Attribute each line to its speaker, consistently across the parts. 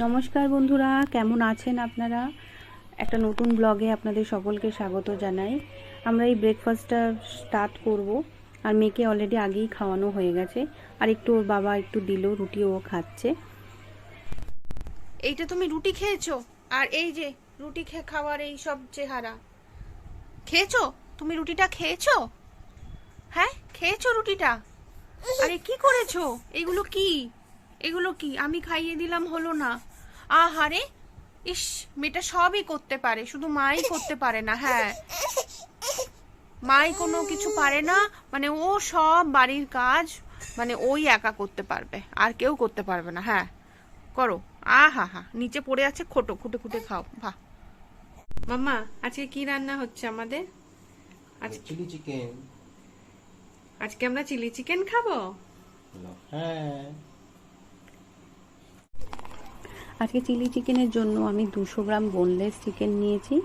Speaker 1: নমস্কার বন্ধুরা, কেমন আছেন আপনারা? একটা নতুন ব্লগে আপনাদের সকলকে স্বাগত জানাই। আমরা এই ব্রেকফাস্টটা স্টার্ট করব। আর মেয়েকে অলরেডি আগেই খাওয়ানো হয়ে গেছে, আর একটু ওর বাবা একটু দিল, রুটি ও খাচ্ছে।
Speaker 2: এইটা তুমি রুটি খেয়েছো? আর এই যে রুটি খাওয়ার এই সব চেহারা খেয়েছো? তুমি রুটিটা খেয়েছো? হ্যাঁ, খেয়েছো রুটিটা? আরে কি করেছো? এগুলো কি? এগুলো কি? আমি খাইয়ে দিলাম, হলো না? আহারে, ইস, মেয়েটা সবই করতে পারে, শুধু মাই করতে পারে না। হ্যাঁ, মাই কোনো কিছু পারে না, মানে ও সব বাড়ির কাজ মানে ওই একা করতে পারবে, আর কেউ করতে পারবে না। হ্যাঁ, করো। আহা হা, নিচে পড়ে আছে, খোটো, খুঁটে খুঁটে খাও। বাহ। মাম্মা, আজকে কি রান্না হচ্ছে আমাদের? আজকে
Speaker 3: চিলি চিকেন।
Speaker 2: আজকে আমরা চিলি চিকেন খাবো।
Speaker 3: হ্যাঁ,
Speaker 1: আজকে চিলি চিকেনের জন্য আমি 200 গ্রাম বোনলেস চিকেন নিয়েছি,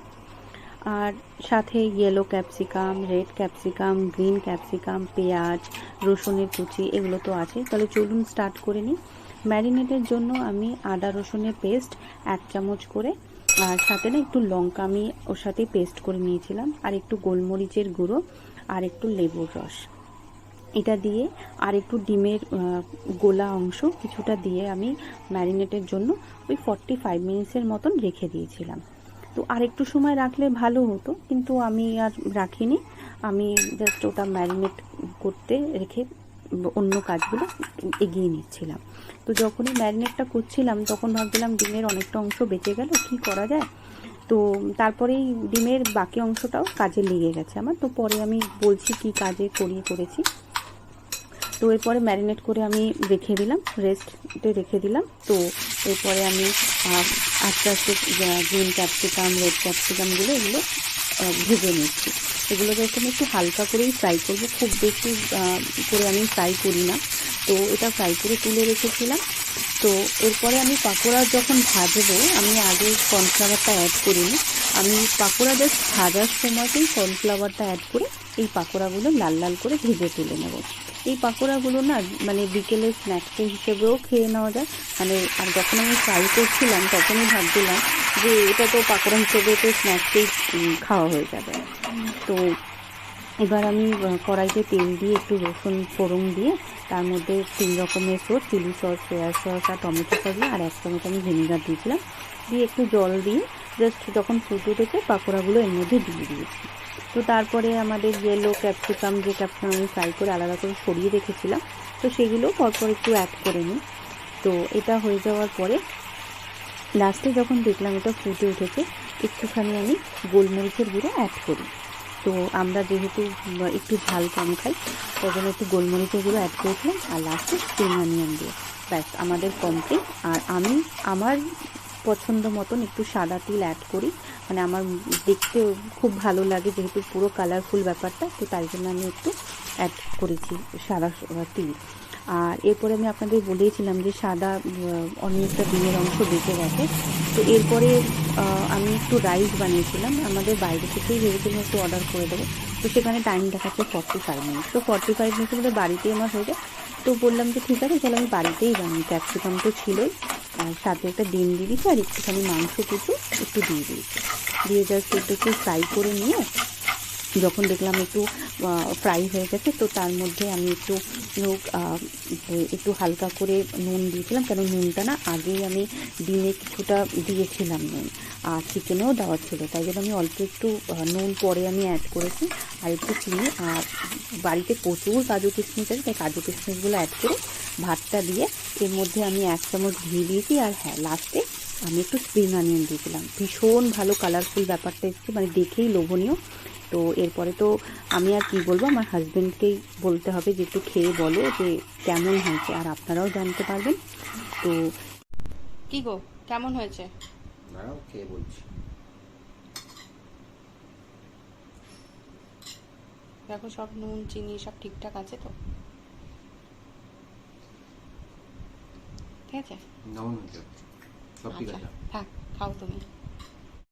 Speaker 1: আর সাথে yellow capsicum, red capsicum, green capsicum, পেঁয়াজ, রসুনের কুচি, এগুলো তো আছে। তাহলে চলুন স্টার্ট করে নিই। ম্যারিনেটের জন্য আমি আদা রসুনের পেস্ট 1 চামচ করে, আর সাথে না একটু লঙ্কা আমি ওর সাথে পেস্ট করে নিয়েছিলাম, আর একটু গোলমরিচের গুঁড়ো, আর একটু লেবুর রস, এটা দিয়ে আর একটু ডিমের গোলা অংশ কিছুটা দিয়ে আমি ম্যারিনেটের জন্য ওই 45 মিনিটসের মতন রেখে দিয়েছিলাম। তো আর একটু সময় রাখলে ভালো হতো, কিন্তু আমি আর রাখিনি। আমি জাস্ট ওটা ম্যারিনেট করতে রেখে অন্য কাজগুলো এগিয়ে নিচ্ছিলাম। তো যখনই ম্যারিনেটটা করছিলাম তখন ভাবছিলাম ডিমের অনেকটা অংশ বেঁচে গেল, কী করা যায়। তো তারপরেই ডিমের বাকি অংশটাও কাজে লেগে গেছে আমার। তো পরে আমি বলছি কি কাজে করেছি। তো এরপরে ম্যারিনেট করে আমি রেখে দিলাম, রেস্টে রেখে দিলাম। তো এরপরে আমি আস্তে আস্তে গ্রিন ক্যাপসিকাম, রেড ক্যাপসিকামগুলো এগুলো ভেজে নিচ্ছি। এগুলো যখন একটু হালকা করেই ফ্রাই করবো, খুব বেশি করে আমি ফ্রাই করি না। তো এটা ফ্রাই করে তুলে রেখেছিলাম। তো এরপরে আমি পাকোড়া যখন ভাজবো, আমি আগে কর্নফ্লাওয়ারটা অ্যাড করিনি। আমি পাকোড়া জাস্ট ভাজার সময়তেই কর্নফ্লাওয়ারটা অ্যাড করে এই পাকোড়াগুলো লাল লাল করে ভেজে তুলে নেব। এই পাকোড়াগুলো না মানে বিকেলের স্ন্যাক্স হিসেবেও খেয়ে নেওয়া যায়। মানে আর যখন আমি ফ্রাই করছিলাম তখনই ভাবছিলাম যে এটা তো পাকোড়া হিসেবে তো স্ন্যাক্সেই খাওয়া হয়ে যাবে। তো এবার আমি কড়াইতে তেল দিয়ে একটু রসুন ফোড়ন দিয়ে তার মধ্যে 3 রকমের sauce, chilli sauce, soya sauce আর টমেটো সস দিয়ে, আর 1 চামচ আমি ভিনেগার দিয়েছিলাম, দিয়ে একটু জল দিয়ে জাস্ট যখন ফুটে উঠেছে পাকোড়াগুলো এর মধ্যে দিয়ে দিয়েছি। তো তারপরে আমাদের ইয়েলো ক্যাপসিকাম, যে ক্যাপসিকাম আমি ফ্রাই করে আলাদা করে সরিয়ে রেখেছিলাম, তো সেগুলো পরপর একটু অ্যাড করে নিই। তো এটা হয়ে যাওয়ার পরে লাস্টে যখন দেখলাম এটা ফুটে উঠেছে, একটুখানি আমি গোলমরিচের গুঁড়ো অ্যাড করি। তো আমরা যেহেতু একটু ঝাল কম খাই, তাই জন্য একটু গোলমরিচের গুঁড়ো অ্যাড করেছিলাম, আর লাস্টে স্প্রিং অনিয়ন দিয়ে ব্যাস আমাদের কমপ্লিট। আর আমি আমার পছন্দ মতন একটু সাদা তিল অ্যাড করি, মানে আমার দেখতে খুব ভালো লাগে যেহেতু পুরো কালারফুল ব্যাপারটা, তো তাই জন্য আমি একটু অ্যাড করেছি সাদা তিল। আর এরপরে আমি আপনাদের বলেছিলাম যে সাদা অনেকটা ডিমের অংশ বেঁচে গেছে। তো এরপরে আমি একটু রাইস বানিয়েছিলাম, আমাদের বাইরে থেকেই ভেবেছিলাম একটু অর্ডার করে দেবো। তো সেখানে টাইম দেখাচ্ছে 45 মিনিট। তো 45 মিনিটের মধ্যে বাড়িতেই আমার হয়ে যায়। তো বললাম যে ঠিক আছে, চলো আমি বাড়িতেই বানাই। ক্যাপসিকাম তো ছিলই, আর সাথে একটা ডিম দিয়ে দিয়েছি, আর একটুখানি মাংস কুচু একটু দিয়ে দিয়েছি। দিয়ে জাস্ট একটু ফ্রাই করে নিয়ে যখন দেখলাম একটু ফ্রাই হয়ে গেছে, তো তার মধ্যে আমি একটু হালকা করে নুন দিয়েছিলাম, কেন নুনটা না আগেই আমি ডিমে কিছুটা দিয়েছিলাম নুন, আর চিকেনেও দেওয়া ছিল, তাই জন্য আমি অল্প একটু নুন পরে আমি অ্যাড করেছি, আর একটু চিনি। আর বাড়িতে প্রচুর কাজু কিশমিশ আছে, তাই কাজু কিশমিশগুলো অ্যাড করে ভাতটা দিয়ে এর মধ্যে আমি 1 চামচ ঘি দিয়েছি। আর হ্যাঁ, লাস্টে আমি একটু স্প্রিং অনিয়ন দিয়েছিলাম। ভীষণ ভালো কালারফুল ব্যাপারটা এসেছে, মানে দেখেই লোভনীয়। তো এরপরে তো আমি আর কি বলবো, আমার হাজব্যান্ডকেই বলতে হবে যে একটু খেয়ে বলো যে কেমন হয়েছে, আর আপনারাও জানতে পারবেন। তো
Speaker 2: কি গো, কেমন হয়েছে?
Speaker 3: দাঁড়াও খেয়ে বলছি।
Speaker 2: দেখো, সব নুন চিনি সব ঠিকঠাক আছে তো? ঠিক আছে,
Speaker 3: দারুণ হয়েছে, সব ঠিক
Speaker 2: আচ্ছা
Speaker 3: আছে।
Speaker 2: থাক, খাও তুমি।